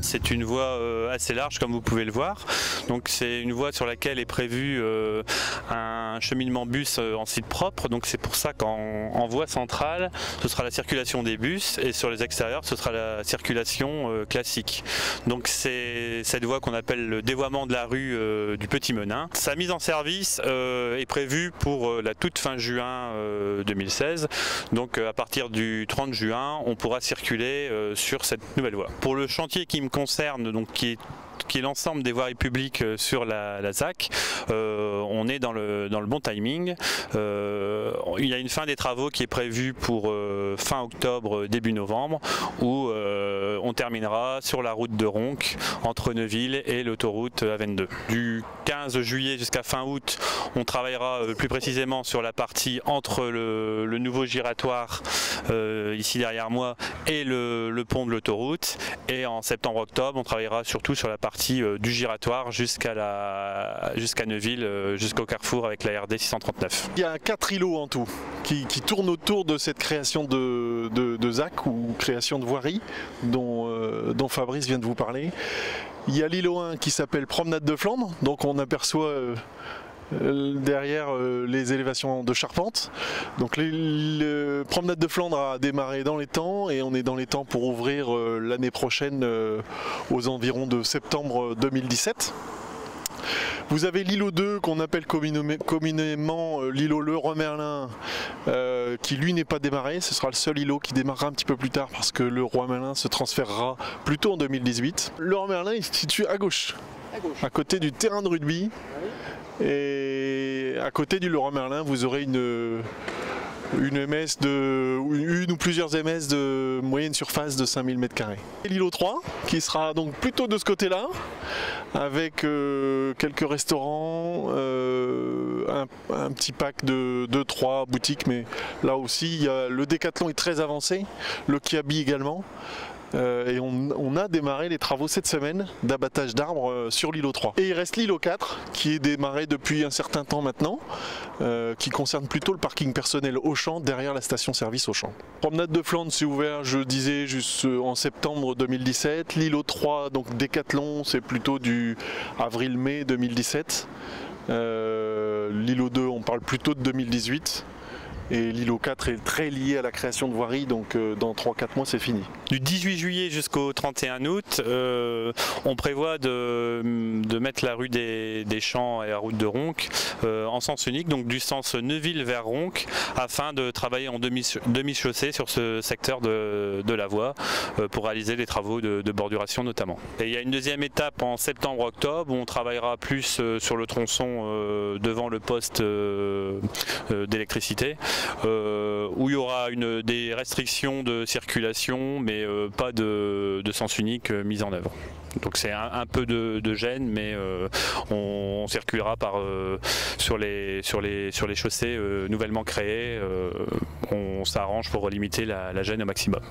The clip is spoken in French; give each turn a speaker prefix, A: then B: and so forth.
A: c'est une voie assez large comme vous pouvez le voir. Donc c'est une voie sur laquelle est prévu un cheminement bus en site propre. Donc c'est pour ça qu'en voie centrale, ce sera la circulation des bus et sur les extérieurs, ce sera la circulation classique. Donc c'est cette voie qu'on appelle le dévoiement de la rue du Petit Menin. Sa mise en service est prévue pour la toute fin juin 2016. Donc à partir du 30 juin, on pourra circuler sur cette nouvelle voie. Pour le chantier qui me concerne, donc qui est l'ensemble des voiries publiques sur la ZAC, on est dans le bon timing. Il y a une fin des travaux qui est prévue pour fin octobre, début novembre, où on terminera sur la route de Ronques entre Neuville et l'autoroute A22. Du 15 juillet jusqu'à fin août, on travaillera plus précisément sur la partie entre le nouveau giratoire ici derrière moi et le pont de l'autoroute, et en septembre-octobre on travaillera surtout sur la partie du giratoire jusqu'à Neuville, jusqu'au carrefour avec la RD 639.
B: Il y a 4 îlots en tout qui tournent autour de cette création de ZAC ou création de voirie dont Fabrice vient de vous parler. Il y a l'îlot 1 qui s'appelle Promenade de Flandre, donc on aperçoit derrière les élévations de charpente. Donc le Promenade de Flandre a démarré dans les temps et on est dans les temps pour ouvrir l'année prochaine aux environs de septembre 2017. Vous avez l'îlot 2 qu'on appelle communément l'îlot Leroy Merlin qui lui n'est pas démarré. Ce sera le seul îlot qui démarrera un petit peu plus tard parce que le Leroy Merlin se transférera plutôt en 2018. Le Leroy Merlin il se situe à gauche, à côté du terrain de rugby. Et à côté du Leroy Merlin, vous aurez une ou plusieurs MS de moyenne surface de 5000 m². L'îlot 3 qui sera donc plutôt de ce côté-là, avec quelques restaurants, un petit pack de 2-3 boutiques, mais là aussi le Décathlon est très avancé, le Kiabi également. Et on a démarré les travaux cette semaine d'abattage d'arbres sur l'îlot 3. Et il reste l'îlot 4 qui est démarré depuis un certain temps maintenant, qui concerne plutôt le parking personnel Auchan derrière la station-service Auchan. Promenade de Flandre s'est ouvert, je disais, en septembre 2017. L'îlot 3, donc Décathlon, c'est plutôt du avril-mai 2017. L'îlot 2, on parle plutôt de 2018. Et l'îlot 4 est très lié à la création de voirie, donc dans 3-4 mois c'est fini.
A: Du 18 juillet jusqu'au 31 août, on prévoit de mettre la rue des Champs et la route de Ronques en sens unique, donc du sens Neuville vers Ronques, afin de travailler en demi-chaussée sur ce secteur de la voie pour réaliser les travaux de borduration notamment. Et il y a une deuxième étape en septembre-octobre où on travaillera plus sur le tronçon devant le poste d'électricité. Où il y aura des restrictions de circulation, mais pas de sens unique mise en œuvre. Donc c'est un peu de gêne, mais on circulera sur les chaussées nouvellement créées. On s'arrange pour limiter la gêne au maximum.